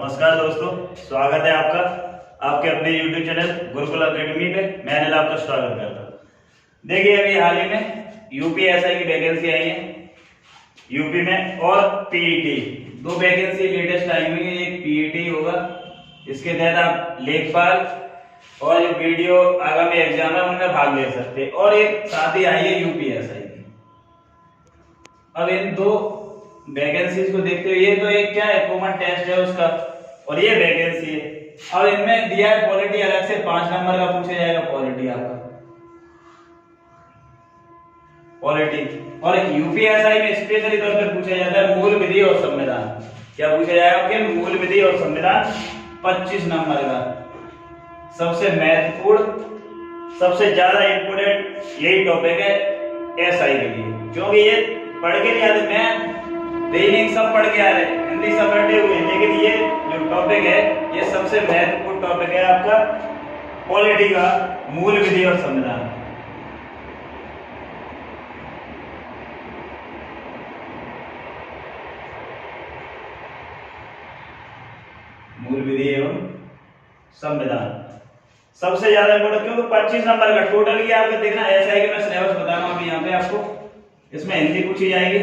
नमस्कार दोस्तों, स्वागत है आपका आपके अपने YouTube चैनल गुरुकुल एकेडमी पे। मैं अनिल आपका स्वागत करता हूँ। देखिए, अभी हाल ही में यूपीएसआई की वैकेंसी आई है यूपी में, और पीईटी दो वैकेंसी लेटेस्ट आई हुई है। एक पीईटी होगा, इसके तहत आप लेखपाल और जो वीडियो आगामी एग्जाम है उनमें भाग ले सकते हैं, और एक साथ ही आई है यूपीएसआई की। अब इन दो वैकेंसीज को देखते हुए, ये तो एक क्या है, कॉमन टेस्ट है उसका, और ये वैकेंसी है। अब इनमें दिया है पॉलिटी अलग से 5 नंबर का पूछा जाएगा, पॉलिटी आपका पॉलिटी। और यूपीएसआई में स्पेशली तौर पर पूछा जाता है मूल विधि और संविधान। क्या पूछा जाएगा आपके? मूल विधि और संविधान 25 नंबर का। सबसे महत्वपूर्ण, सबसे ज्यादा इंपोर्टेंट यही टॉपिक है एसआई के लिए, क्योंकि ये पढ़ के नहीं आते, मैं रीडिंग सब पढ़ के आ रहे हैं, हिंदी सब पढ़े हुए हैं, लेकिन ये जो टॉपिक है ये सबसे महत्वपूर्ण टॉपिक है आपका पॉलिटी का, मूल विधि और संविधान। मूल विधि एवं संविधान सबसे ज्यादा इंपोर्टेंट, क्योंकि 25 नंबर का टोटल की आपको देखना। एसआई का मैं सिलेबस बता रहा हूं अभी यहाँ पे आपको। इसमें हिंदी पूछी जाएगी,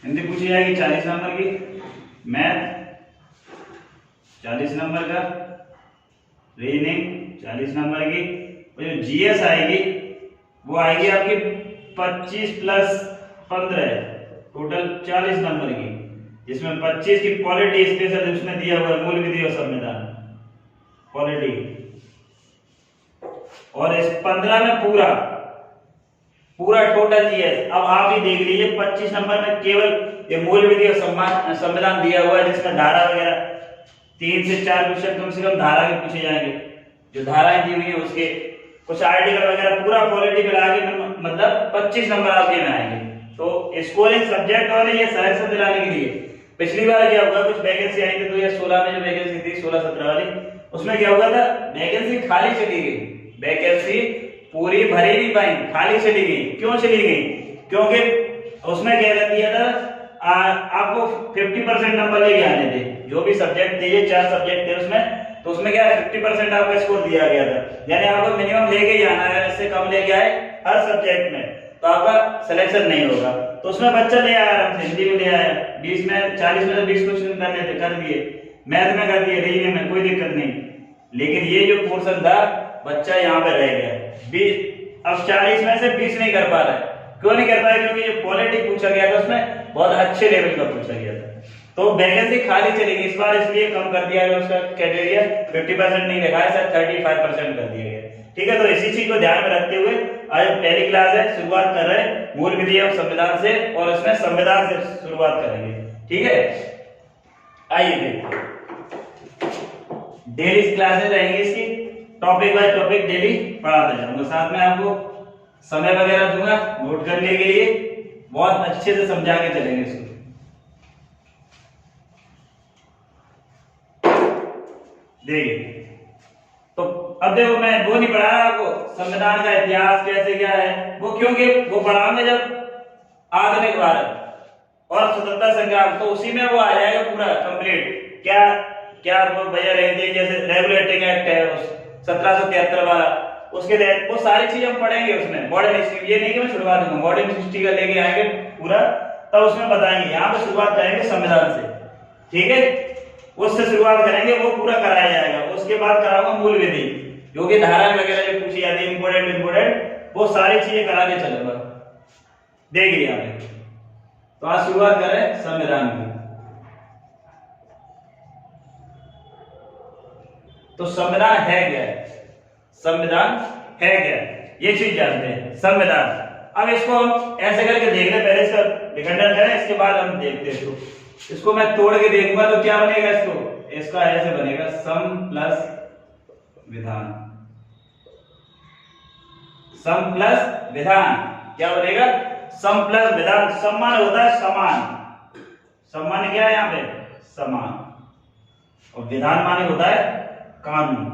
हिंदी पूछी जाएगी 40 नंबर की, मैथ 40 नंबर का, रीजनिंग 40 नंबर की, और जो जीएस आएगी वो आएगी आपकी 25 प्लस 15, टोटल 40 नंबर की, जिसमें 25 की पॉलिटी स्पेशल उसमें दिया हुआ है मूल विधि और संविधान पॉलिटी, और इस 15 में पूरा टोटल जीएस। अब आप ही देख लीजिए, 25 नंबर में केवल ये मूल विधि और संविधान दिया हुआ है, जिसमें धारा वगैरह 3 से 4 क्वेश्चन कम से कम धारा के पूछे जाएंगे। जो धाराएं दी हुई है उसके कुछ आर्टिकल वगैरह, पूरा पॉलिटी मिला के मतलब 25 नंबर आपके में आएंगे। तो स्कोरिंग सब्जेक्ट वाले ये सिलेक्शन दिलाने के लिए, पिछली बार क्या हुआ, कुछ वैकेंसी आई थी 2016 में, जो वैकेंसी थी 16-17 वाली, उसमें क्या हुआ था, वैकेंसी खाली चली गई, वैकेंसी पूरी भरी नहीं पाई, खाली चली गई। क्यों चली गई? क्योंकि उसमें क्या कर दिया था, आपको 50% नंबर लेके आने थे, जो भी सब्जेक्ट थे, ये 4 सब्जेक्ट थे उसमें, तो उसमें क्या 50% आपका स्कोर दिया गया था, यानी आपको मिनिमम लेके ही आना है। इससे कम लेके आए हर सब्जेक्ट में तो आपका सिलेक्शन नहीं होगा। तो उसमें बच्चा ले आया आराम से, हिंदी में ले आया 20 में 40 में तो 20 क्वेश्चन करने थे, कर दिए, मैथ में कर दिए, रीजनिंग में कोई दिक्कत नहीं। लेकिन ये जो पोर्शन था, बच्चा यहाँ पे रह गया 20, अब 40 में से 20 नहीं कर पा रहा है। क्यों नहीं कर पाया? क्योंकि ये पॉलिटी पूछा गया था, उसमें बहुत अच्छे लेवल का पूछा गया था, तो वैकेंसी खाली चलेगी इस बार, इसलिए कम कर दिया गया उसका क्राइटेरिया, 50% नहीं रखा है सर, 35% कर दिया गया। ठीक है, तो इसी चीज को ध्यान में रखते हुए आज पहली क्लास है, शुरुआत कर रहे हैं मूल विधि और संविधान से, और इसमें संविधान से शुरुआत करेंगे। ठीक है, आइए देखते, डेली क्लासेस रहेंगी इसकी, टॉपिक बाय टॉपिक डेली पढ़ाता जाऊंगा, साथ में आपको समय वगैरह दूंगा नोट करने के लिए, बहुत अच्छे से समझा के चलेंगे इसको। देखिए, तो अब देखो, मैं वो नहीं पढ़ा रहा आपको संविधान का इतिहास कैसे क्या है, वो क्योंकि वो पढ़ाऊंगा जब आधुनिक भारत और स्वतंत्रता संग्राम, तो उसी में वो आ जाएगा पूरा कंप्लीट। क्या क्या वो भैया रहते, जैसे रेगुलेटिंग एक्ट है 1773 वाला, उसके तहत वो सारी चीज हम पढ़ेंगे उसमें। मॉडर्न हिस्ट्री, ये नहीं कि मैं छुड़वा दूंगा, मॉडर्न हिस्ट्री का लेके आएंगे पूरा, तब उसमें बताएंगे। यहाँ पे शुरुआत करेंगे संविधान से, ठीक है, उससे शुरुआत करेंगे, वो पूरा कराया जाएगा। उसके बाद कराऊंगा मूल विधि, जो कि धारा वगैरह जो पूछी जाती है इंपोर्टेंट, वो सारी चीजें करा के चलूंगा। देखिए यहाँ पे, तो आज शुरुआत करें संविधान की। तो संविधान है क्या? संविधान है क्या, ये चीज जानते हैं संविधान। अब इसको हम ऐसे करके देख रहे, पहले इसका विखंडन करें, इसके बाद हम देखते हैं। इसको मैं तोड़ के देखूंगा तो क्या बनेगा, इसका ऐसे बनेगा, सम प्लस विधान, सम प्लस विधान। क्या बनेगा? सम प्लस विधान। सम्मान होता है समान, सम्मान क्या है यहाँ पे? समान, और विधान माने होता है कानून।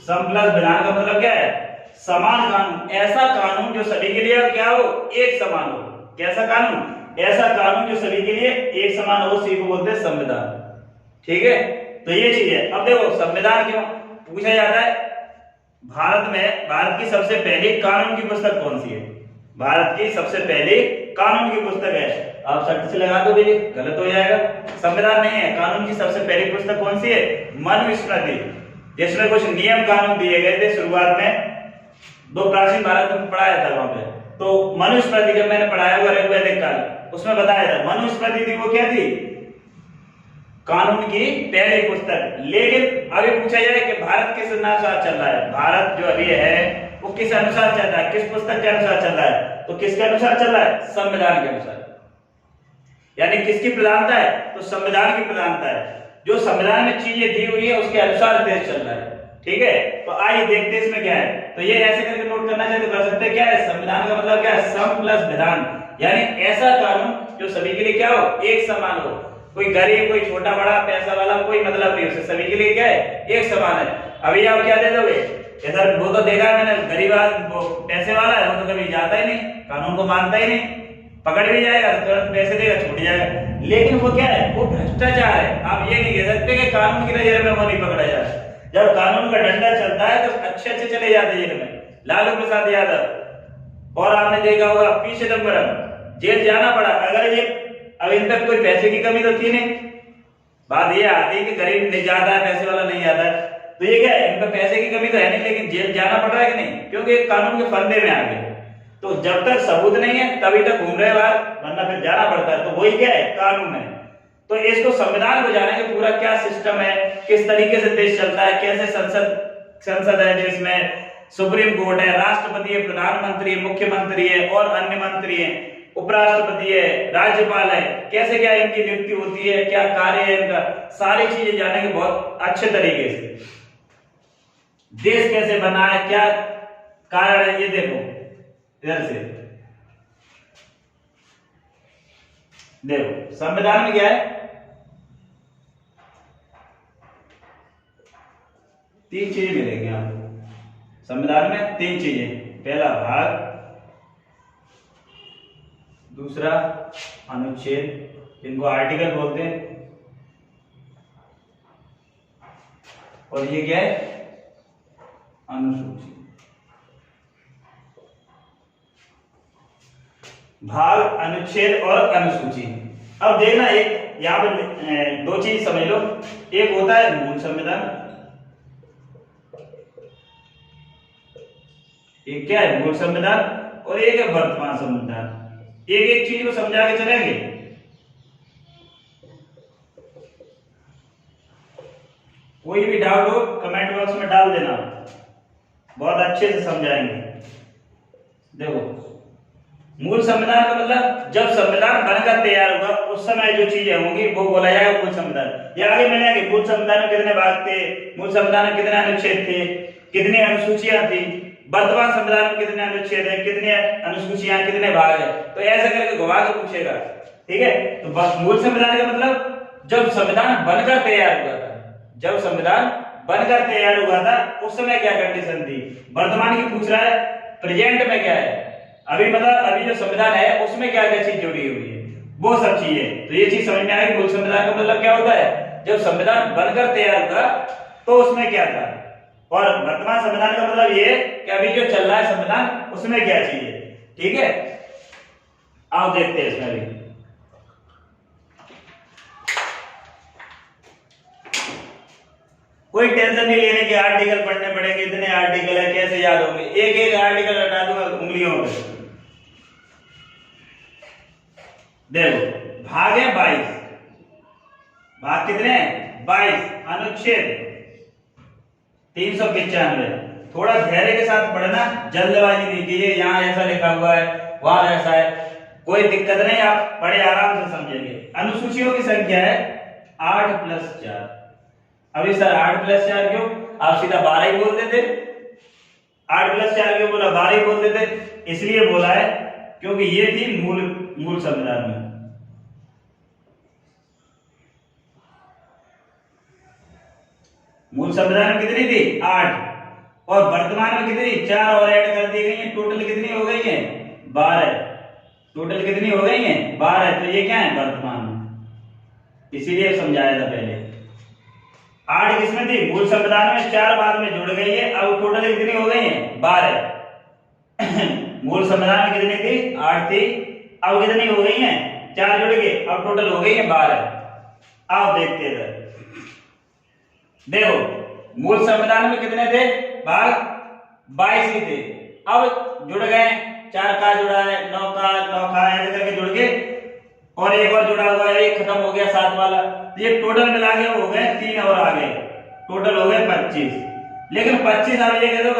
सम प्लस विधान का मतलब क्या है? समान कानून, ऐसा कानून जो सभी के लिए क्या हो, एक समान हो। कैसा कानून? ऐसा कानून जो सभी के लिए एक समान हो, उसी को बोलते हैं संविधान। ठीक है, तो ये चीज है। अब देखो संविधान क्यों पूछा जाता है, भारत की सबसे पहली कानून की पुस्तक कौन सी है? भारत की सबसे पहली कानून की पुस्तक है, आप शर्त से लगा दो भाई, गलत हो जाएगा, संविधान नहीं है। कानून की सबसे पहली पुस्तक कौन सी है? मनुस्मृति, जिसमें कुछ नियम कानून दिए गए थे शुरुआत में, दो प्राचीन भारत में पढ़ाया था वहां पे। तो मनुस्मृति जब मैंने पढ़ाया हुआ ऋग्वैदिक काल, उसमें बताया था मनुस्मृति थी, वो क्या थी? कानून की पहली पुस्तक। लेकिन अभी पूछा जाए कि भारत किस अनुसार चल रहा है, भारत जो अभी है वो किस अनुसार चल रहा है, किस पुस्तक के अनुसार चल रहा है? तो किसके अनुसार चल रहा है? संविधान के अनुसार। यानी किसकी प्रधानता है? तो संविधान की प्रधानता है। जो संविधान में चीजें दी हुई है उसके अनुसार देश चल रहा है। ठीक है, तो आइए देखते हैं इसमें क्या है। तो ये ऐसे करके नोट करना चाहिए तो कर सकते हैं। क्या है संविधान का मतलब? क्या है? सम प्लस विधान, यानी ऐसा कानून जो सभी के लिए क्या हो? एक समान हो। कोई गरीब, कोई छोटा बड़ा, पैसा वाला, कोई मतलब नहीं, उसे सभी के लिए क्या है? एक समान है। अभी आप क्या दे दोगे इधर? वो तो देखा है मैंने, गरीब आदमी, पैसे वाला है, वो तो कभी जाता ही नहीं, कानून को मानता ही नहीं, पकड़ भी जाएगा तो तुरंत पैसे देगा, छूट जाएगा। लेकिन वो क्या है? वो भ्रष्टाचार है। आप ये नहीं कह सकते कि कानून की नजर में वो नहीं पकड़ा जा रहा। जब कानून का डंडा चलता है तो अच्छे अच्छे चले जाते जेल में। लालू प्रसाद यादव, और आपने देखा होगा पी चिदंबरम, जेल जाना पड़ा। अगर ये अब इन तक कोई पैसे की कमी तो थी नहीं, बात ये आती है कि गरीब नहीं जाता है, पैसे वाला नहीं जाता है, तो ये क्या है? इनका पैसे की कमी तो है नहीं, लेकिन जेल जाना पड़ रहा है कि नहीं? क्योंकि कानून के फंदे में आ गए। तो जब तक सबूत नहीं है तभी तक घूम रहे बाहर, वरना फिर जाना पड़ता है। तो वही क्या है? कानून है। तो इसको संविधान को जाने के पूरा क्या सिस्टम है, किस तरीके से देश चलता है, कैसे संसद है जिसमें सुप्रीम कोर्ट है, राष्ट्रपति है, प्रधानमंत्री है, मुख्यमंत्री है और अन्य मंत्री है, उपराष्ट्रपति है, राज्यपाल है, कैसे क्या इनकी नियुक्ति होती है, क्या कार्य है इनका, सारी चीजें जानेंगे बहुत अच्छे तरीके से। देश कैसे बना है, क्या कारण है, ये देखो इधर से देखो। संविधान में क्या है? 3 चीजें मिलेंगी आपको संविधान में, 3 चीजें। पहला भाग, दूसरा अनुच्छेद, जिनको आर्टिकल बोलते हैं, और ये क्या है? अनुसूची। भाग, अनुच्छेद और अनुसूची। अब देखना, एक यहां पर 2 चीज समझ लो। एक होता है मूल संविधान, एक क्या है? मूल संविधान, और एक है वर्तमान संविधान। एक एक चीज को समझा के चलेंगे। कोई भी डाउट हो कमेंट बॉक्स में डाल देना, बहुत अच्छे से समझाएंगे। देखो, मूल संविधान का मतलब जब संविधान बनकर तैयार होगा उस समय जो चीजें होंगी वो बोला जाएगा मूल संविधान। ये आगे मिलेंगे, मूल संविधान में कितने भाग थे, मूल संविधान में कितने अनुच्छेद थे, कितनी अनुसूचियां थी, वर्तमान संविधान में कितने अनुच्छेद है, कितने अनुसूचियां, कितने भाग है। तो ऐसा करके घुमा के पूछेगा। ठीक है, तो बस मूल संविधान का मतलब जब संविधान बनकर तैयार हुआ था, जब संविधान बनकर तैयार हुआ था उस समय क्या कंडीशन थी। वर्तमान की पूछ रहा है, प्रेजेंट में क्या है, अभी मतलब अभी जो संविधान है उसमें क्या क्या चीज जुड़ी हुई है, वो सब चीजें। तो ये चीज समझ में आएगी। मूल संविधान का मतलब क्या होता है? जब संविधान बनकर तैयार हुआ तो उसमें क्या था। और वर्तमान संविधान का मतलब ये है कि अभी जो चल रहा है संविधान उसमें क्या चीज है। ठीक है, आओ देखते हैं इसमें भी। कोई टेंशन नहीं लेने की, आर्टिकल पढ़ने पड़ेंगे, इतने आर्टिकल है कैसे याद होंगे, एक एक आर्टिकल हटा दूंगा उंगलियों पे। देखो, भाग है 22, भाग कितने हैं? 22, अनुच्छेद 395। थोड़ा धैर्य के साथ पढ़ना, जल्दबाजी नहीं कीजिए, यहाँ ऐसा लिखा हुआ है वहां ऐसा है, कोई दिक्कत नहीं, आप पढ़े आराम से समझेंगे। अनुसूचियों की संख्या है 8 + 4। अभी सर 8 + 4 क्यों? आप सीधा 12 ही बोल देते। 8 + 4 क्यों बोला? 12 ही बोल देते। इसलिए बोला है क्योंकि ये थी मूल संविधान में। मूल संविधान में कितनी थी? 8, और वर्तमान में कितनी? 4 और ऐड कर दी गई है, टोटल कितनी हो गई है? 12। टोटल कितनी हो गई है 12, तो ये क्या है वर्तमान में, इसीलिए समझाया था पहले। 8 किसमें थी मूल संविधान में, 4 बाद में जुड़ गई है, अब टोटल कितनी हो गई है 12। मूल संविधान में कितनी थी 8 थी, अब कितनी हो गई है 4 जुड़ गए, अब टोटल हो गई है 12। अब देखते हैं, देखो मूल संविधान में कितने थे भाग 22 ही थे, अब जुड़ गए 4 का जुड़ा है 9 का ऐसे करके जुड़ गए, और एक और जुड़ा हुआ है, एक खत्म हो गया 7 वाला, तो ये टोटल मिला के हो गए 3 और आ गए, टोटल हो गए 25। लेकिन 25 आप ये कह दो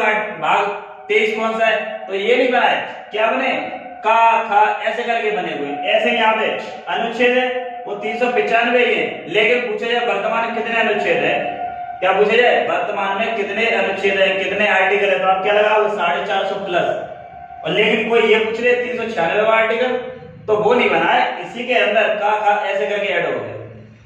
भाग 23 कौन सा है, तो ये नहीं बना है, क्या बने का खा ऐसे करके बने हुए, ऐसे यहाँ पे अनुच्छेद है वो 395 ही है, लेकिन पूछा जाए वर्तमान में कितने अनुच्छेद है, क्या पूछा जाए वर्तमान में कितने अनुच्छेद है, कितने आर्टिकल है, तो आप क्या लगाओगे 450 प्लस, और लेकिन कोई ये पूछ रहे 396 आर्टिकल, तो वो नहीं बना है, इसी के अंदर का खा ऐसे करके ऐड हो गए,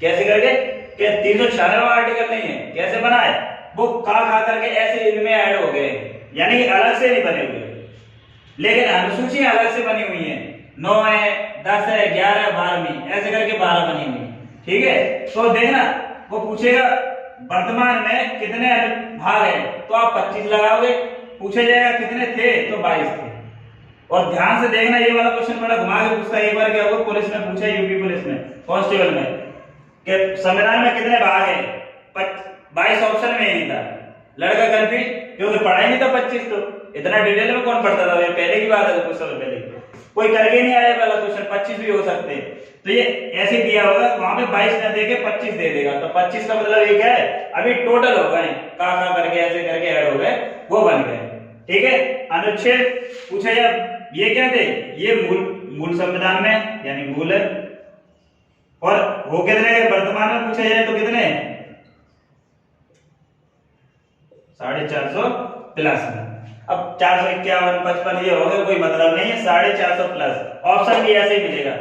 कैसे करके कि 396 आर्टिकल नहीं है, कैसे बना है वो का खा करके ऐसे इनमें ऐड हो गए, यानी अलग से नहीं बने हुए, लेकिन अनुसूची अलग से बनी हुई है, 9 है 10 है 11 12वीं ऐसे करके 12 बनी हुई, ठीक है। तो देखना वो पूछेगा वर्तमान में कितने भाग है, तो आप 25 लगाओगे, पूछा जाएगा कितने थे तो 22 थे। और ध्यान से देखना ये वाला क्वेश्चन बड़ा घुमा के पूछता है, एक बार क्या हुआ पुलिस में पूछा, यूपी पुलिस में कांस्टेबल में, कि संविधान में कितने भाग है, 22 ऑप्शन में ही नहीं था, लड़का कंफ्यूज क्योंकि पढ़ा ही नहीं था 25, तो इतना डिटेल में कौन पढ़ता था, पहले की बात है, कुछ समय पहले कोई करके नहीं आया वाला क्वेश्चन, 25 भी हो सकते हैं, तो ये ऐसे दिया होगा वहां पे 22 न देके 25 दे देगा, तो 25 का मतलब ये क्या है अभी टोटल हो गए का करके ऐसे करके ऐड हो गए, वो बन गए, ठीक है। अनुच्छेद पूछा जाए ये क्या थे, ये मूल संविधान में यानी मूल है, और वो कितने वर्तमान में पूछा जाए तो कितने 450 प्लस में, अब 451 55 ये हो गया, कोई मतलब नहीं है, 450 प्लस, ऑप्शन भी ऐसे ही मिलेगा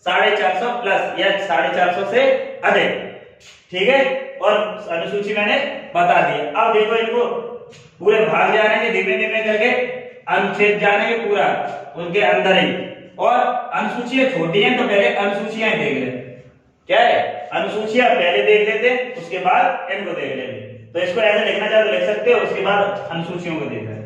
450 प्लस या 450 से अधिक, ठीक है। और अनुसूची मैंने बता दी। अब देखो इनको पूरे भाग जानेंगे धीमे धीमे करके, अनुच्छेद जानेंगे पूरा उनके अंदर ही, और अनुसूचियां छोटी हैं तो पहले अनुसूचियां देख ले, क्या है अनुसूचियां पहले देख लेते उसके बाद इनको देख लेते, तो इसको ऐसे लिखना चाहे तो लिख सकते हो, उसके बाद अनुसूचियों को देख लें।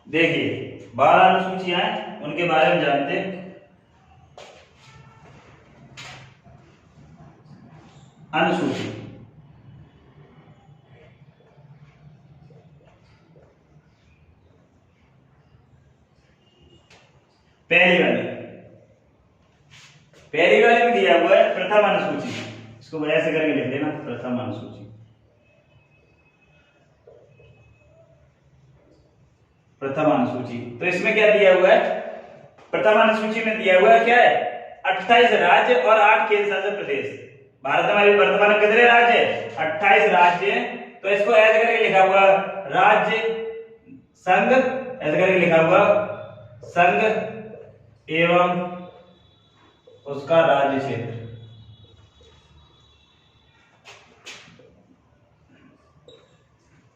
देखिए 12 अनुसूचियां हैं, उनके बारे में जानते हैं। अनुसूची पहली वाली में दिया हुआ है प्रथम अनुसूची, इसको ऐसे करके लिख देना प्रथम अनुसूची, प्रथम अनुसूची। तो इसमें क्या दिया हुआ है, प्रथम अनुसूची में दिया हुआ है क्या है 28 राज्य और 8 केंद्र शासित प्रदेश। भारत में अभी वर्तमान में कितने राज्य है 28 राज्य है, तो इसको ऐसे करके लिखा हुआ राज्य संघ, ऐसे करके लिखा हुआ संघ एवं उसका राज्य क्षेत्र,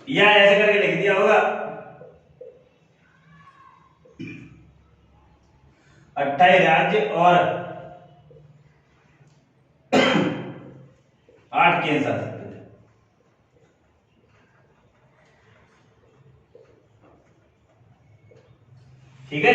या ऐसे करके लिख दिया होगा 28 राज्य और 8 केंद्र शासित प्रदेश, ठीक है।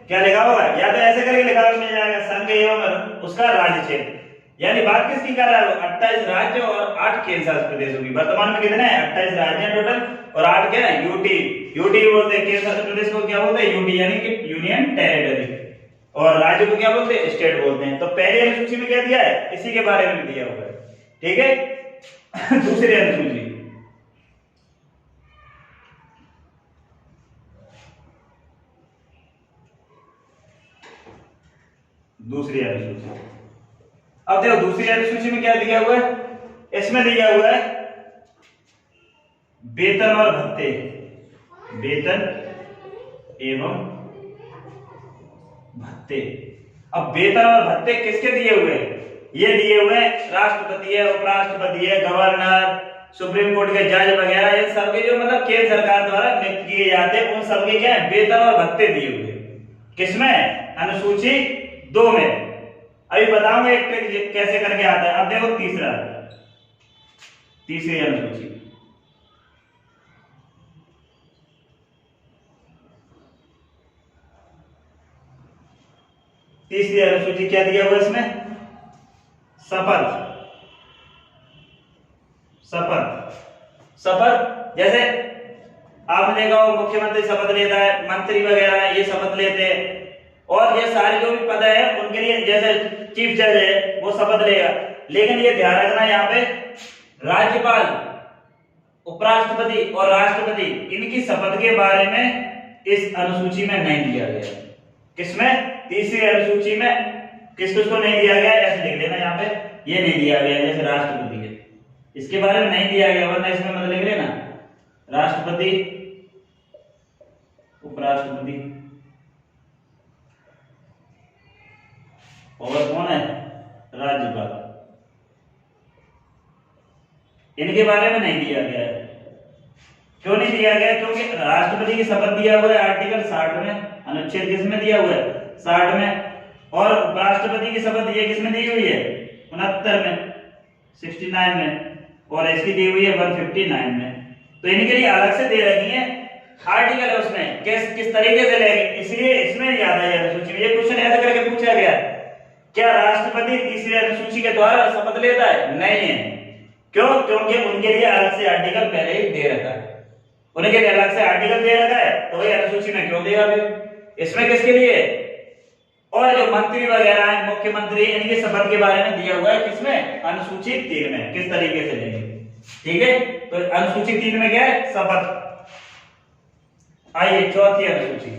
क्या लिखा होगा, या तो ऐसे करके लिखा मिल जाएगा संघ एवं उसका राज्य क्षेत्र, यानी बात किसकी कर रहा है 28 राज्य और 8 केंद्र शासित प्रदेशों की। वर्तमान में कितने हैं 28 राज्य हैं टोटल, और 8 क्या है यूटी, यूटी बोलते हैं केंद्र शासित प्रदेश को, क्या बोलते हैं यूटी यानी कि यूनियन टेरिटरी, और राज्य को क्या बोलते हैं स्टेट बोलते हैं। तो पहली अनुसूची में क्या दिया है इसी के बारे में दिया हुआ है, ठीक है। दूसरी अनुसूची, दूसरी अनुसूची अब देखो दूसरी अनुसूची में क्या दिया हुआ है, इसमें दिया हुआ है वेतन और भत्ते, वेतन एवं भत्ते। अब वेतन और भत्ते किसके दिए हुए हैं, ये दिए हुए हैं राष्ट्रपति है, उपराष्ट्रपति है, गवर्नर, सुप्रीम कोर्ट के जज वगैरह, ये सबके जो मतलब केंद्र सरकार द्वारा नियुक्त किए जाते हैं, उन सबके क्या है वेतन और भत्ते दिए हुए। किसमें, अनुसूची 2 में। अभी बताऊंगा एक ट्रिक कैसे करके आता है। अब देखो तीसरी अनुसूची, तीसरी अनुसूची क्या दिया हुआ इसमें, शपथ। शपथ जैसे आपने देखा हो मुख्यमंत्री शपथ लेता है, मंत्री वगैरह ये शपथ लेते हैं, और ये सारे जो भी पद है उनके लिए जैसे चीफ जज है वो शपथ लेगा। लेकिन ये ध्यान रखना यहाँ पे राज्यपाल, उपराष्ट्रपति और राष्ट्रपति इनकी शपथ के बारे में इस अनुसूची में नहीं दिया गया। किसमें, तीसरी अनुसूची में किस किस को नहीं दिया गया, ऐसे लिख लेना यहाँ पे, ये नहीं दिया गया। जैसे राष्ट्रपति है इसके बारे में नहीं दिया गया, वरना इसमें मतलब लिख लेना राष्ट्रपति, उपराष्ट्रपति और कौन है, राज्यपाल, इनके बारे में नहीं दिया गया है। क्यों नहीं दिया गया, क्योंकि राष्ट्रपति की शपथ दिया हुआ है आर्टिकल 60 में, अनुच्छेद किसमें दिया हुआ है, 60 में, और उपराष्ट्रपति की शपथ ये किसमें दी हुई है, 69 में, 69 में, और इसकी दी हुई है 159 में। तो इनके लिए अलग से दे रखी है आर्टिकल है, उसमें किस तरीके से लेंगे, इसलिए इसमें याद है अनुसूची में। ये क्वेश्चन ऐसे करके पूछा गया, क्या राष्ट्रपति तीसरी अनुसूची के द्वारा शपथ लेता है, नहीं है। क्यों, क्योंकि उनके लिए अलग से आर्टिकल पहले ही दे रखा है, उनके लिए अलग से आर्टिकल दे रखा है, तो वही अनुसूची में क्यों देगा फिर, इसमें किसके लिए, और जो मंत्री वगैरह है, मुख्यमंत्री, इनकी शपथ के बारे में दिया हुआ है किसमें, अनुसूची 3 में, किस तरीके से लेंगे। ठीक है, तो अनुसूची 3 में क्या है, शपथ। आइए चौथी अनुसूची,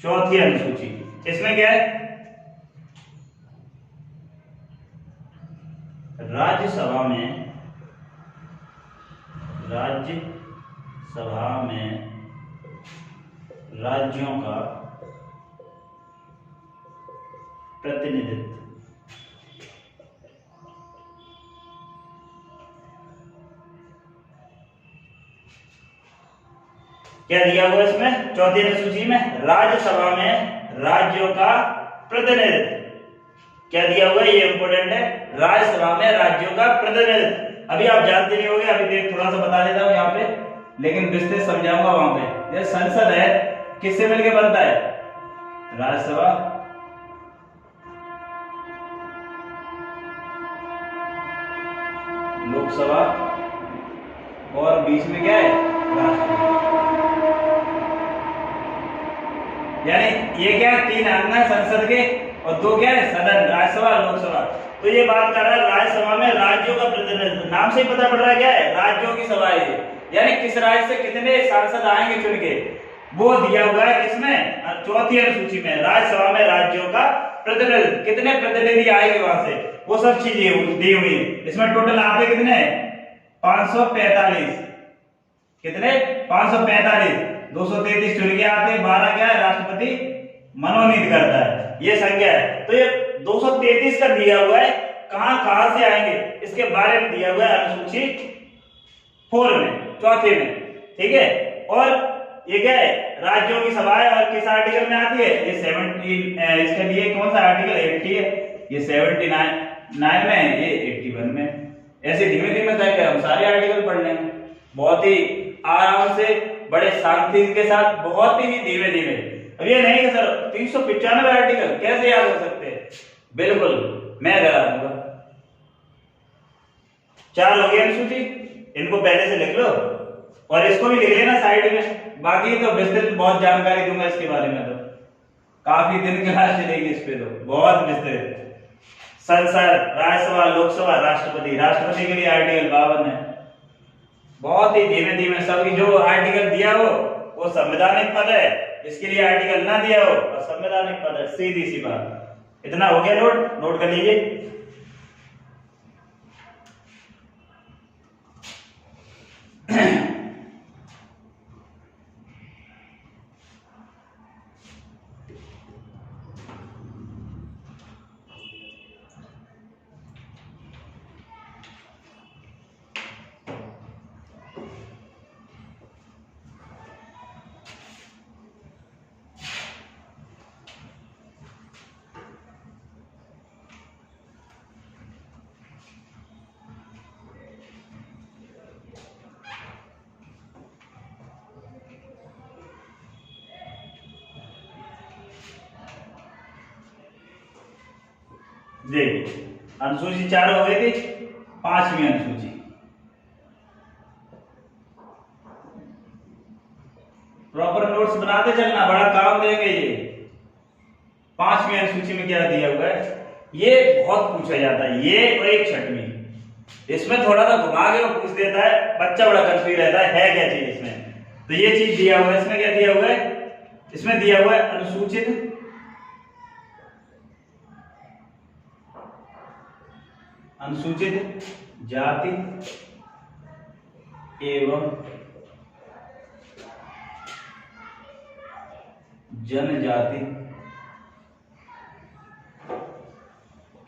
चौथी अनुसूची, इसमें क्या है, राज्यसभा में राज्यों का प्रतिनिधित्व। क्या दिया हुआ इसमें, चौथी अनुसूची में, राज्यसभा में राज्यों का प्रतिनिधित्व। क्या दिया हुआ है, ये इंपोर्टेंट है, राज्यसभा में राज्यों का प्रतिनिधित्व। अभी आप जानते नहीं होंगे, अभी देख थोड़ा सा बता देता हूं यहाँ पे, लेकिन विस्तृत समझाऊंगा वहां पे। ये संसद है किससे मिलकर बनता है, राज्यसभा, लोकसभा, और बीच में क्या है, राष्ट्रपति। यानी ये क्या, 3 अंग है संसद के, और 2 क्या है सदन, राज्यसभा, लोकसभा। तो ये बात कर रहा है राज्यसभा में राज्यों का प्रतिनिधित्व, नाम से ही पता पड़ रहा है क्या है, राज्यों की सभा है, यानी किस राज्य से कितने सांसद आएंगे चुन के, वो दिया हुआ है किसमें, चौथी अनुसूची में, राज्यसभा में राज्यों का प्रतिनिधित्व, कितने प्रतिनिधि आएंगे वहां से, वो सब चीजें दी हुई है। इसमें टोटल आते कितने, 545, कितने, 545, 233 चुन के आते हैं, 12 क्या है राष्ट्रपति मनोनीत करता है, ये संख्या है। तो ये 233 का दिया हुआ है, कहां से आएंगे इसके बारे में दिया हुआ है अनुसूची 4 में, चौथे में। ठीक है, और ये क्या है, राज्यों की सभा है, और किस आर्टिकल में आती है, ये 17, इसके लिए कौन सा आर्टिकल 80 है, ये 79 में है, ये 81 में। ऐसे धीमे धीमे करके हम सारे आर्टिकल पढ़ लेंगे, बहुत ही आराम से, बड़े शांति के साथ, बहुत ही धीमे धीमे। अब ये नहीं कि सर 395 आर्टिकल कैसे याद हो सकते हैं, बिल्कुल मैं करा दूंगा। 4 हो गई अनुसूची, इनको पहले से लिख लो, और इसको भी लिख लेना साइड में। बाकी तो विस्तृत बहुत जानकारी दूंगा इसके बारे में, तो काफी दिन क्लास चलेगी इस पे, तो बहुत विस्तृत। संसद, राज्यसभा, लोकसभा, राष्ट्रपति, राष्ट्रपति के लिए आर्टिकल 52 है, बहुत ही धीमे धीमे सभी जो आर्टिकल दिया हो वो संवैधानिक पद है, इसके लिए आर्टिकल ना दिया हो और संवैधानिक पद है, सीधी सी बात। इतना हो गया, नोट कर लीजिए। देखिए अनुसूची 4 हो गई थी, 5वीं अनुसूची। प्रॉपर नोट्स बनाते चलना, बड़ा काम देंगे ये। 5वीं अनुसूची में क्या दिया हुआ है, ये बहुत पूछा जाता है, ये और एक 6वीं। इसमें थोड़ा सा घुमा के वो पूछ देता है, बच्चा बड़ा कंफ्यूज रहता है क्या चीज इसमें। तो ये चीज दिया हुआ है, इसमें क्या दिया हुआ है, इसमें दिया हुआ है अनुसूचित जाति एवं जनजाति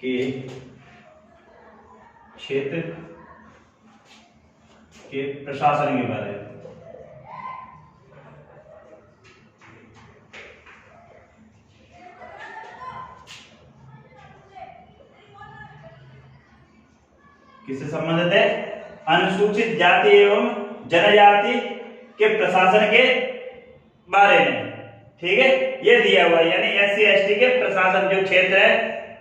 के क्षेत्र के प्रशासन के बारे में। किससे संबंधित है, अनुसूचित जाति एवं जनजाति के प्रशासन के बारे में। ठीक है, ये दिया हुआ है, यानी SC ST के प्रशासन जो क्षेत्र है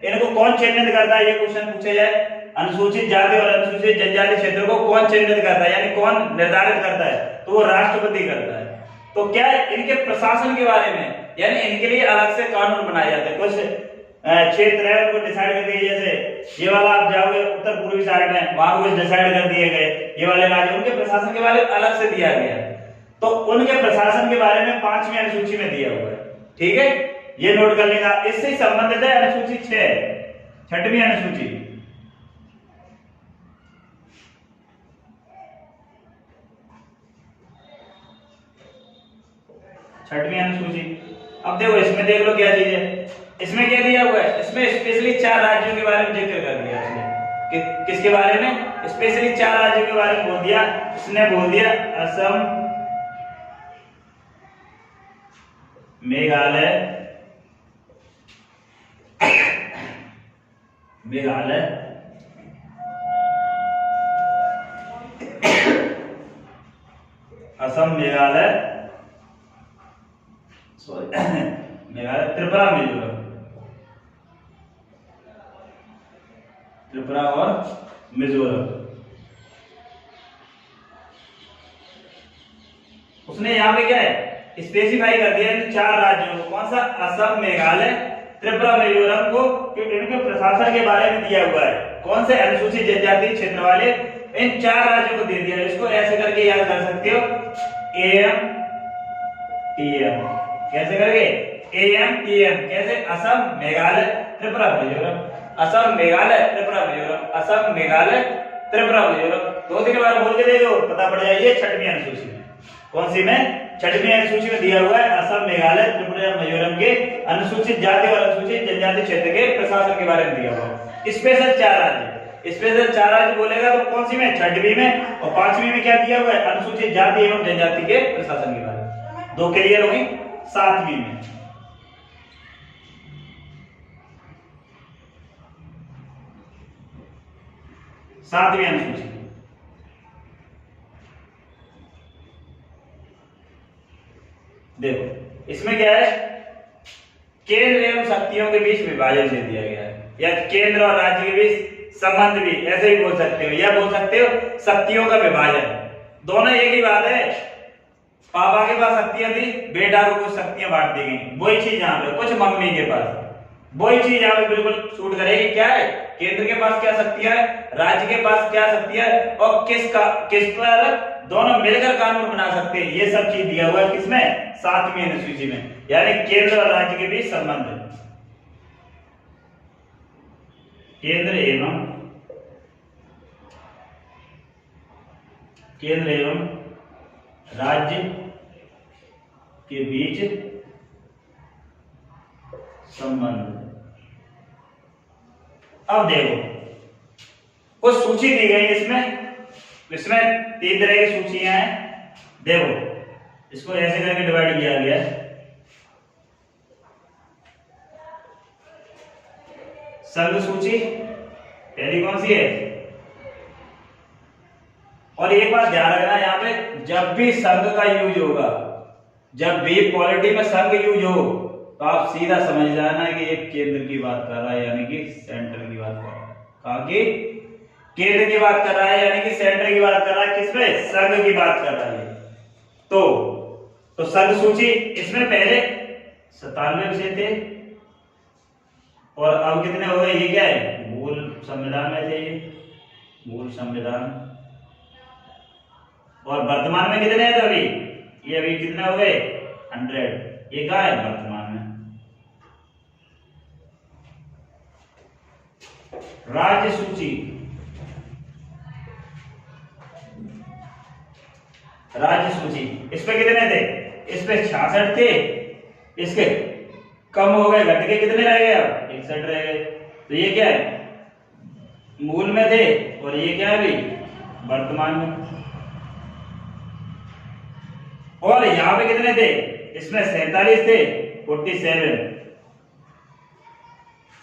इनको कौन चिन्हित करता है, ये क्वेश्चन पूछा जाए। अनुसूचित जाति और अनुसूचित जनजाति क्षेत्रों को कौन चिन्हित करता है, यानी कौन निर्धारित करता है, तो वो राष्ट्रपति करता है। तो क्या है, इनके प्रशासन के बारे में, यानी इनके लिए अलग से कानून बनाए जाते हैं। कुछ क्षेत्र है उनको डिसाइड कर दिए, जैसे ये वाला आप जाओगे उत्तर पूर्वी साइड में, वहां कुछ डिसाइड कर दिए गए, ये वाले राज्य उनके प्रशासन के बारे में अलग से दिया गया है। तो उनके प्रशासन के बारे में 5वीं अनुसूची में दिया हुआ है। ठीक है, ये नोट कर लेगा। इससे संबंधित है अनुसूची 6, 6वीं अनुसूची। छठवीं अनुसूची। अब देखो इसमें देख लो क्या चीज है, इसमें क्या दिया हुआ है, इसमें स्पेशली 4 राज्यों के बारे में जिक्र कर दिया इसने। किसके बारे में, स्पेशली 4 राज्यों के बारे में बोल दिया। इसने बोल दिया असम, मेघालय, असम, मेघालय, त्रिपुरा, और मिजोरम। उसने यहाँ पे क्या है स्पेसिफाई कर दिया 4 राज्यों को, कौन सा, असम, मेघालय, त्रिपुरा, मिजोरम को, कि इनके प्रशासन के बारे में दिया हुआ है। कौन से, अनुसूचित जनजाति क्षेत्र वाले इन 4 राज्यों को दे दिया। इसको ऐसे करके याद कर सकते हो, AM TM, कैसे करके AM TM, कैसे, असम, मेघालय, त्रिपुरा, मिजोरम, असम, मेघालय, त्रिपुरा, मिजोरम, असम, मेघालय, त्रिपुरा, मिजोरम। 2-3 बार बोल के देखो, पता पड़ जाएगी। 6वीं अनुसूची में, कौन सी में, 6वीं अनुसूची में दिया हुआ है असम, मेघालय, त्रिपुरा, मिजोरम के अनुसूचित जाति और अनुसूचित जनजाति क्षेत्र के प्रशासन के बारे में दिया हुआ है। स्पेशल 4 राज्य, स्पेशल 4 राज्य बोलेगा तो कौन सी में, 6वीं में, और 5वीं में क्या दिया हुआ है, अनुसूचित जाति एवं जनजाति के प्रशासन के बारे में। 2 क्लियर होगी। 7वीं में, सातवीं अनुसूची, देखो इसमें क्या है, केंद्र एवं शक्तियों के बीच विभाजन दे दिया गया है, या केंद्र और राज्य के बीच संबंध भी ऐसे ही बोल सकते हो, या बोल सकते हो शक्तियों का विभाजन। दोनों एक ही बात है। पापा के पास शक्तियां थी, बेटा को कुछ शक्तियां बांट दी गई, वही चीज यहाँ पे कुछ मम्मी के पास, वही चीज यहाँ पे बिल्कुल शूट करेगी। क्या है, केंद्र के पास क्या शक्तियां है, राज्य के पास क्या शक्तियां है, और किस पर दोनों मिलकर कानून बना सकते हैं। ये सब चीज दिया हुआ है किसमें? 7वीं अनुसूची में, यानी केंद्र और राज्य के बीच संबंध। केंद्र एवं राज्य के बीच संबंध। अब देखो कुछ सूची दी गई इसमें 3 तरह की सूचियां हैं। देखो इसको ऐसे करके डिवाइड किया गया है। संघ सूची पहली कौन सी है? और एक बात ध्यान रखना यहाँ पे, जब भी संघ का यूज होगा, जब भी पॉलिटी में संघ यूज हो, तो आप सीधा समझ जाना कि ये केंद्र की बात कर रहा है, यानी कि सेंटर की बात कर रहा है। कहा कि केंद्र की बात कर रहा है, यानी कि सेंटर की बात कर रहा है। किसमें? संघ की बात कर रहा है। तो संघ सूची इसमें पहले 97 विषय थे और अब कितने हो गए? ये क्या है? मूल संविधान में थे, ये मूल संविधान। और वर्तमान में कितने हैं अभी? ये अभी कितने हो गए? 100। ये क्या है वर्तमान में? राज्य सूची, राज्य सूची इस पे कितने थे? इस पे 66 थे, इसके कम हो गए, घट के कितने रह गए? अब 61 रह गए। तो ये क्या है? मूल में थे, और ये क्या है अभी? वर्तमान में। और यहां पे कितने थे? इसमें 47 थे, 47।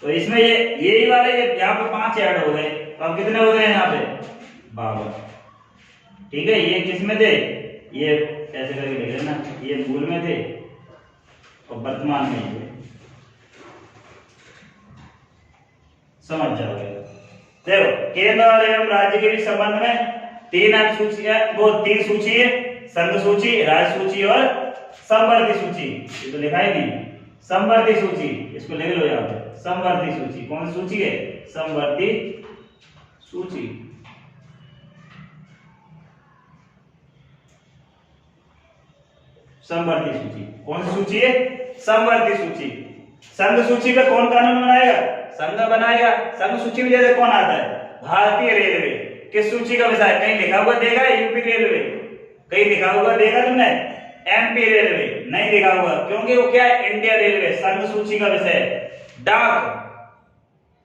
तो इसमें ये वाले यहाँ पे 5 ऐड हो गए, तो अब कितने हो गए यहाँ पे? 52। ठीक है, ये किस में थे? ये ऐसे करके लिख लेना, ये मूल में थे और वर्तमान में थे। समझ जाओगे। देखो केंद्र एवं राज्य के बीच संबंध में 3 अनुसूचियां, वो 3 सूची है, संघ सूची, राज्य सूची और समवर्ती सूची। ये तो लिखा ही नहीं, समवर्ती सूची, इसको लिख लो यहाँ पे। समवर्ती सूची कौन सी सूची है? समवर्ती सूची। समवर्ती सूची कौन सी सूची है? समवर्ती सूची। संघ सूची पे कौन कानून बनाएगा? संघ बनाएगा। संघ सूची में जैसे कौन आता है? भारतीय रेलवे। किस सूची का विषय? कहीं लिखा हुआ देगा यूपी रेलवे, कहीं लिखा हुआ देगा तुमने एमपी रेलवे? नहीं लिखा हुआ, क्योंकि वो क्या है? इंडिया रेलवे संघ सूची का विषय है। डाक,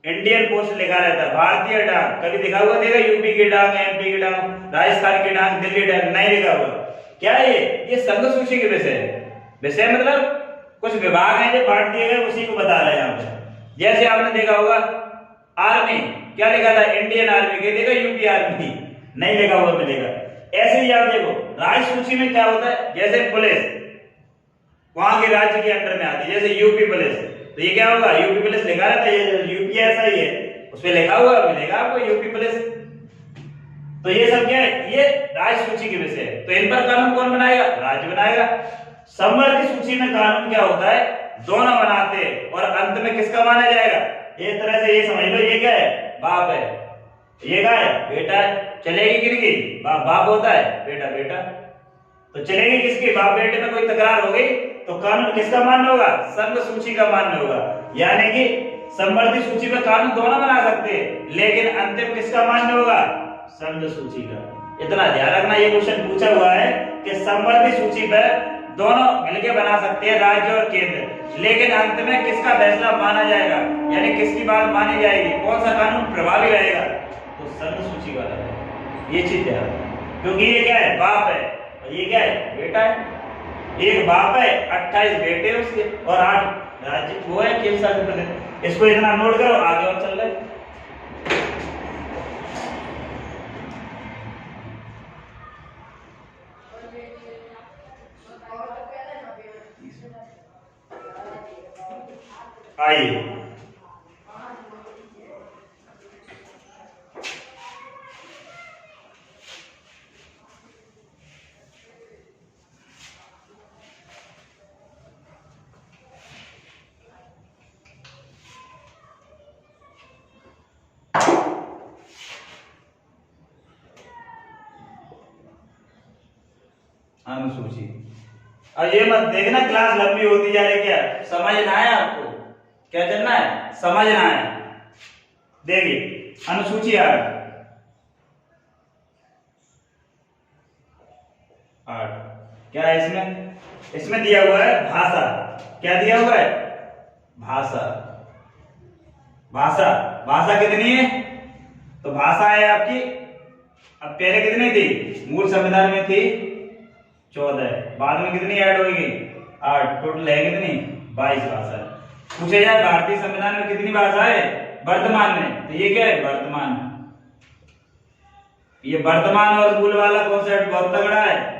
इंडियन पोस्ट लिखा रहता है, भारतीय डाक कभी लिखा हुआ देगा यूपी की डाक, एमपी की डाक, राजस्थान की डाक, दिल्ली डाक? नहीं लिखा हुआ। क्या है ये संघ सूची के विषय है। विषय मतलब कुछ विभाग हैं जो बांट दिए गए, उसी को बता रहे हैं यहाँ पे। जैसे आपने देखा होगा आर्मी, क्या लिखा था? इंडियन आर्मी, के देखा यूपी आर्मी? नहीं लिखा हुआ मिलेगा। ऐसे ही आप देखो राज्य सूची में क्या होता है? जैसे पुलिस वहां के राज्य के अंडर में आती है, जैसे यूपी पुलिस, तो ये क्या होगा? यूपी पुलिस लिखा रहता है, ये यूपी ऐसा ही है, उसमें लिखा हुआ मिलेगा आपको यूपी पुलिस। तो ये सब क्या है? ये राज्य सूची के विषय है। तो इन पर कानून कौन बनाएगा? राज्य बनाएगा। समवर्ती सूची में कानून क्या होता है? दोनों बनाते हैं, और अंत में किसका माना जाएगा? एक तरह से ये समझ लो, ये क्या है? बाप है, ये क्या है? बेटा है। चलेगी किसकी? बाप होता है, बेटा बेटा। तो चलेगी किसकी? बाप बेटे में कोई तकरार हो गई तो कानून किसका मान्य होगा? संघ सूची का मान्य होगा। यानी कि समवर्ती सूची में कानून दोनों बना सकते हैं, लेकिन अंतिम किसका मान्य होगा? संघ सूची का। इतना ध्यान रखना, ये क्वेश्चन पूछा हुआ है कि समवर्ती सूची पर दोनों मिलकर बना सकते हैं, राज्य और केंद्र, लेकिन अंत में किसका फैसला माना जाएगा, यानी किसकी बात मानी जाएगी, कौन सा कानून प्रभावी रहेगा? तो संघ सूची वाला है। ये चीज है, क्योंकि ये क्या है? बाप है, और ये क्या है? बेटा है। एक बाप है, 28 बेटे उसके, और 8 राज्य वो है केंद्र शासित प्रदेश। इसको इतना नोट करो, आगे और चल रहे। आइए अनुसूची। अब ये मत देखना क्लास लंबी होती जा रही, क्या समझना है आपको, क्या करना है, समझना है। देखिए अनुसूची 8 क्या है इसमें, इसमें दिया हुआ है भाषा। क्या दिया हुआ है, भाषा। भाषा, भाषा कितनी है, तो भाषा है आपकी, अब पहले कितनी थी, मूल संविधान में थी 14, बाद में कितनी ऐड होगी 8, टोटल है कितनी 22 भाषा। पूछा जाए भारतीय संविधान में कितनी भाषा है वर्तमान में, तो ये क्या है वर्तमान। ये वर्तमान और मूल वाला कॉन्सेप्ट बहुत तगड़ा है।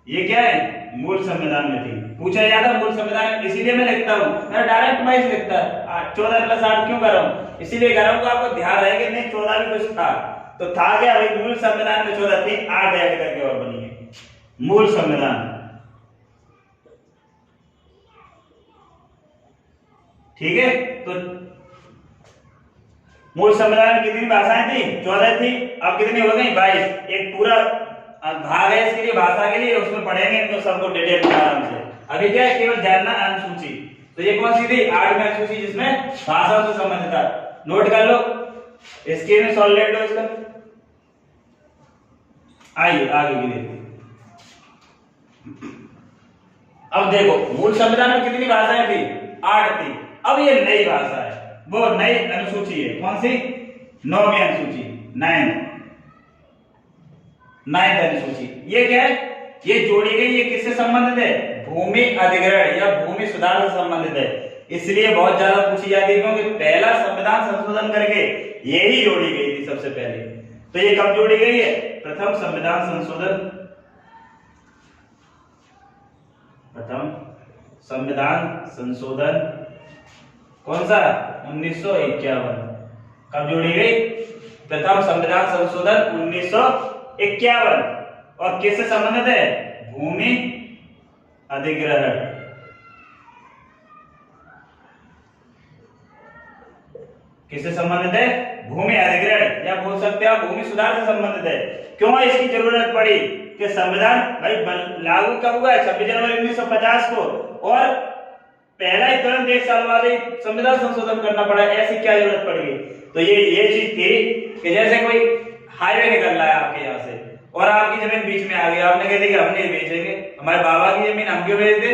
ये क्या है, मूल संविधान में थी। पूछा जाता मूल संविधान में, इसीलिए मैं लिखता हूँ, मैं डायरेक्ट वाइज लिखता 14 + 8 क्यों कर रहा हूँ, इसीलिए कर रहा हूँ आपको ध्यान रहे कि नहीं 14 भी कुछ था, तो था क्या भाई, मूल संविधान में 14 थी, 8 ऐड करके और बनी है मूल संविधान। ठीक है, तो मूल संविधान में कितनी भाषाएं थी, 14 थी, अब कितनी हो गई 22। एक पूरा भाग है इसके लिए, भाषा के लिए, उसमें पढ़ेंगे इनको सबको डिटेल में आराम से। अभी क्या है, केवल जानना अनुसूची। तो ये कौन सी थी, 8वीं अनुसूची, जिसमें भाषा से संबंधित था। नोट कर लो, स्क्रीन में सॉल्व लो इसका। आइए आगे की देखिए। अब देखो मूल संविधान में कितनी भाषाएं थी, 8 थी। अब ये नई भाषा है, वो नई अनुसूची है, कौन सी, 9वीं अनुसूची, 9th अनुसूची। ये क्या है, ये जोड़ी गई, ये किससे संबंधित है, भूमि अधिग्रहण या भूमि सुधार से संबंधित है। इसलिए बहुत ज्यादा पूछी जाती है, क्योंकि पहला संविधान संशोधन करके यही जोड़ी गई थी सबसे पहले। तो ये कब जोड़ी गई है, प्रथम संविधान संशोधन, प्रथम संविधान संशोधन कौन सा, 1951। कब जोड़ी गई, प्रथम संविधान संशोधन 1951। और किससे संबंधित है, भूमि अधिग्रहण। किससे संबंधित है, भूमि अधिग्रहण, या बोल सकते हैं भूमि सुधार से संबंधित है। क्यों इसकी जरूरत पड़ी कि संविधान भाई लागू कब हुआ है, 26 जनवरी 1950 को, और पहला ही तुरंत 1 साल बाद ही संविधान संशोधन करना पड़ा, ऐसी क्या जरूरत पड़ गई। तो ये चीज थी कि जैसे कोई हाईवे निकल रहा है आपके यहाँ से, और आपकी जमीन बीच में आ गई, आपने कह दिया हम नहीं बेचेंगे, हमारे बाबा की जमीन हम क्यों बेच दे,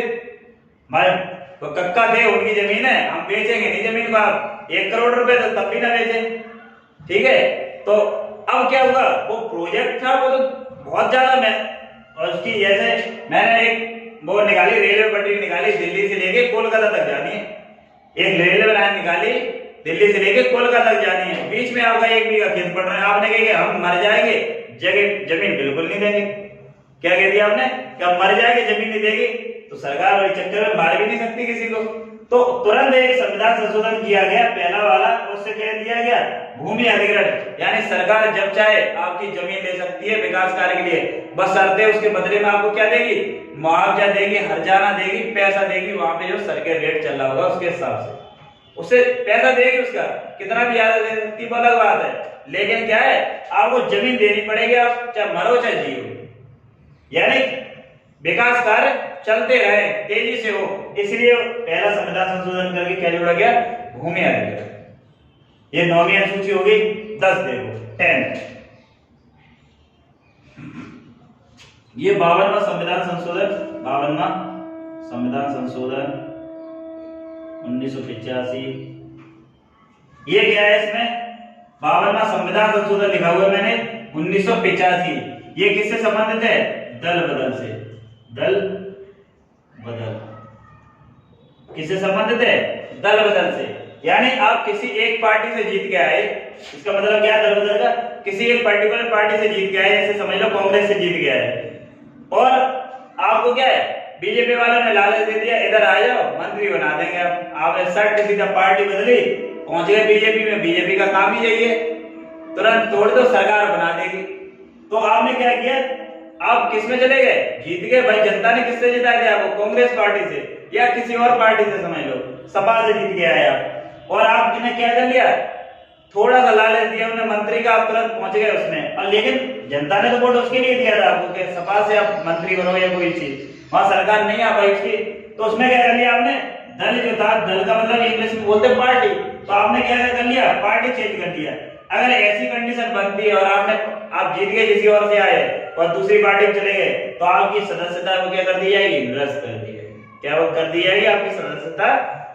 हमारे तो कक्का थे उनकी जमीन है, हम बेचेंगे नहीं जमीन को, आप 1 करोड़ रुपए तो तब भी ना बेचे। ठीक है, तो अब क्या हुआ, वो प्रोजेक्ट था वो तो बहुत ज्यादा और उसकी जैसे मैंने एक वो निकाली, रेलवे पटरी निकाली, दिल्ली से लेके कोलकाता तक जानी है, एक रेलवे लाइन निकाली दिल्ली से लेके कोलकाता तक जानी है, बीच में आपका 1 बीघा खेत पड़ रहा है, आपने कहा हम मर जाएंगे, जमीन बिल्कुल नहीं देंगे। क्या कह दिया आपने, कि हम मर जाएंगे जमीन नहीं देगी, तो सरकार वाले चक्कर में मार भी नहीं सकती किसी को। तो तुरंत एक संविधान संशोधन किया गया, पहला वाला, उससे कह दिया गया भूमि अधिग्रहण, यानी सरकार जब चाहे आपकी जमीन ले सकती है विकास कार्य के लिए, बस शर्त है उसके बदले में आपको क्या देगी, मुआवजा देगी, हर्जाना देगी, पैसा देगी, वहां पे जो सरकारी रेट चल रहा होगा उसके हिसाब से उससे पैसा देगी, उसका कितना भी ज्यादा दे सकती है, अलग बात है, लेकिन क्या है आपको जमीन देनी पड़ेगी, आप चाहे मरो चाहे जियो, यानी विकास कार्य चलते रहे, तेजी से हो। इसलिए पहला संविधान संशोधन करके क्या जोड़ा गया, भूमि अधिग्रहण। ये 9वीं अनुसूची हो गई। 10 देखो 10, ये 52वां संविधान संशोधन, 52वां संविधान संशोधन 1985। ये क्या है, इसमें 52वां संविधान संशोधन लिखा हुआ है मैंने 1985। ये किससे संबंधित है, दल बदल से, दल बदल किससे संबंधित है, दल बदल से, यानी आप किसी एक पार्टी से जीत के आए, इसका मतलब क्या है दल बदल का, किसी एक पर्टिकुलर पार्टी से जीत के आए, जैसे समझ लो कांग्रेस से जीत गया है, और आपको क्या है बीजेपी वालों ने लालच दे दिया इधर आ जाओ मंत्री बना देंगे, आपने सट सीधा पार्टी बदली, पहुंच गए बीजेपी में, बीजेपी का काम ही यही है तुरंत तोड़ दो सरकार बना देगी। तो आपने क्या किया, आप किस में चले गए, जीत गए भाई, जनता ने किससे जिता दिया आपको, कांग्रेस पार्टी से या किसी और पार्टी से, समझ लो सपा से जीत गया है आप, और आपने क्या कर लिया, थोड़ा सा लालच दिया उन्हें मंत्री का, आप तुरंत पहुंच गए उसमें। और लेकिन जनता ने तो वोट उसके लिए दिया था आपको कि सपा से आप मंत्री बनो या कोई चीज, वहां सरकार नहीं आ पाई उसकी, तो उसमें क्या कर लिया आपने, दल जो था, दल का मतलब इंग्लिश में बोलते पार्टी, तो आपने क्या कर लिया, पार्टी चेंज कर दिया। अगर ऐसी कंडीशन बनती है और आप जीत गए किसी और से आए और दूसरी पार्टी में चले गए, तो आपकी सदस्यता को क्या कर दी जाएगी, निरस्त कर दी जाएगी। क्या वो कर दी जाएगी, आपकी सदस्यता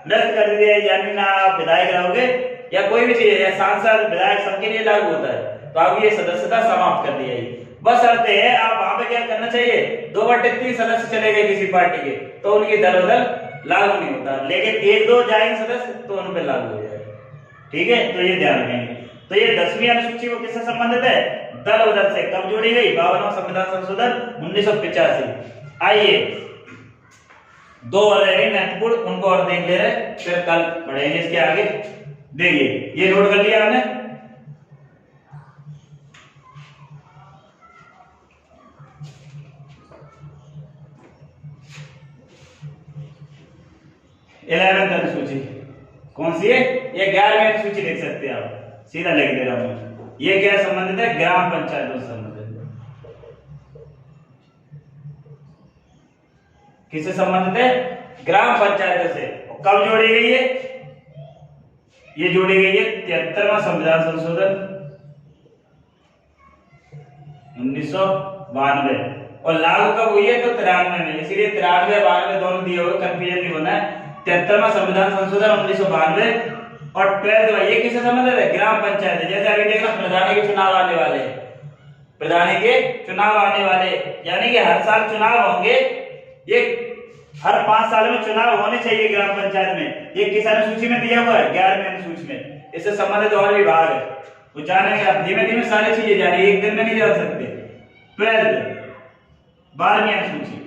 निरस्त कर दी जाएगी, यानी ना आप विधायक रहोगे या कोई भी चीज है, सांसद विधायक सबके लिए लागू होता है, तो आपकी ये सदस्यता समाप्त कर दी जाएगी। बस अर्थ है आप वहां पे क्या करना चाहिए, 2/3 सदस्य चले गए किसी पार्टी के, तो उनकी दल बदल लागू नहीं होता, लेकिन 1-2 जाएंगे सदस्य तो उन पे लागू हो जाएगा। ठीक है, तो ये ध्यान रखेंगे। तो ये 10वीं अनुसूची वो किससे संबंधित है, दल बदल से। कब जोड़ी गई, 52वां संविधान संशोधन 1985। आइए 2 और रह गई महत्वपूर्ण, उनको और देख ले रहे, फिर कल बढ़ेंगे इसके आगे। देखिए ये नोट कर लिया हमने, इलेवेंथ अनुसूची कौन सी है, ये 11वीं अनुसूची देख सकते हैं आप, सीधा लिख दे रहा हूं। ये क्या संबंधित है, ग्राम पंचायतों से संबंधित। किससे संबंधित है, ग्राम पंचायतों से। कब जोड़ी गई है, ये जोड़ी गई है 73वां संविधान संशोधन 1992, और लागू कब हुई है, तो 93 में। इसीलिए 93-92 दोनों दिए हुए, कंफ्यूजन नहीं होना है। 73वां संविधान संशोधन 1992 और 12वां, ये किससे संबंधित है, ग्राम पंचायत। जैसे अभी देखना प्रधानी के चुनाव आने वाले, प्रधानी के चुनाव आने वाले, यानी कि हर साल चुनाव होंगे, ये हर 5 साल में चुनाव होने चाहिए ग्राम पंचायत में। ये किस अनुसूची में दिया हुआ है, 11वीं अनुसूची में। इससे संबंधित और विभाग है, वो जानेंगे आप, धीमे धीमे सारी चीजें जानिए, एक दिन में नहीं जान सकते। 12वीं अनुसूची,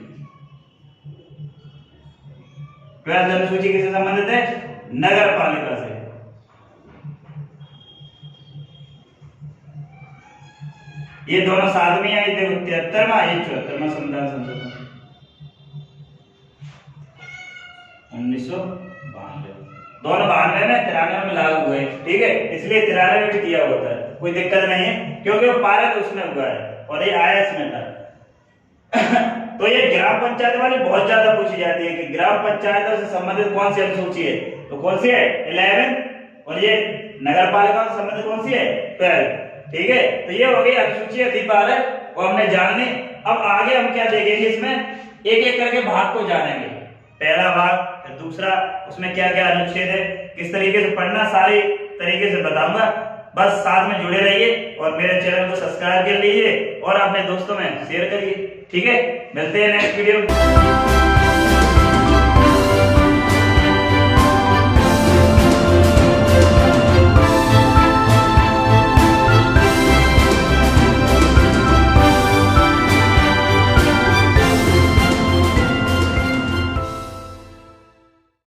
12वीं अनुसूची किससे संबंधित है, नगर पालिका से। ये दोनों साथ में आई, देखो 73वां, ये 74वां संविधान संशोधन 1992, दोनों 92 में, 93 में लागू हुए। ठीक है, इसलिए 93 में भी दिया होता है, कोई दिक्कत नहीं है, क्योंकि वो पारित उसमें हुआ है और ये आया इसमें था। तो ये ग्राम पंचायत वाली बहुत ज्यादा पूछी जाती है कि ग्राम पंचायतों से संबंधित कौन सी अनुसूची है, तो कौन सी है, 11, और ये नगर पालिका से संबंधित कौन सी है, 12। ठीक है, तो ये हो गई अनुसूची अधिपार, वो हमने जान ली। अब आगे हम क्या देखेंगे, इसमें एक एक करके भाग को जानेंगे। पहला भाग, फिर दूसरा, उसमें क्या क्या अनुच्छेद है, किस तरीके से पढ़ना, सारी तरीके से बताऊंगा। बस साथ में जुड़े रहिए और मेरे चैनल को सब्सक्राइब कर लीजिए और अपने दोस्तों में शेयर करिए। ठीक है, मिलते हैं नेक्स्ट वीडियो में।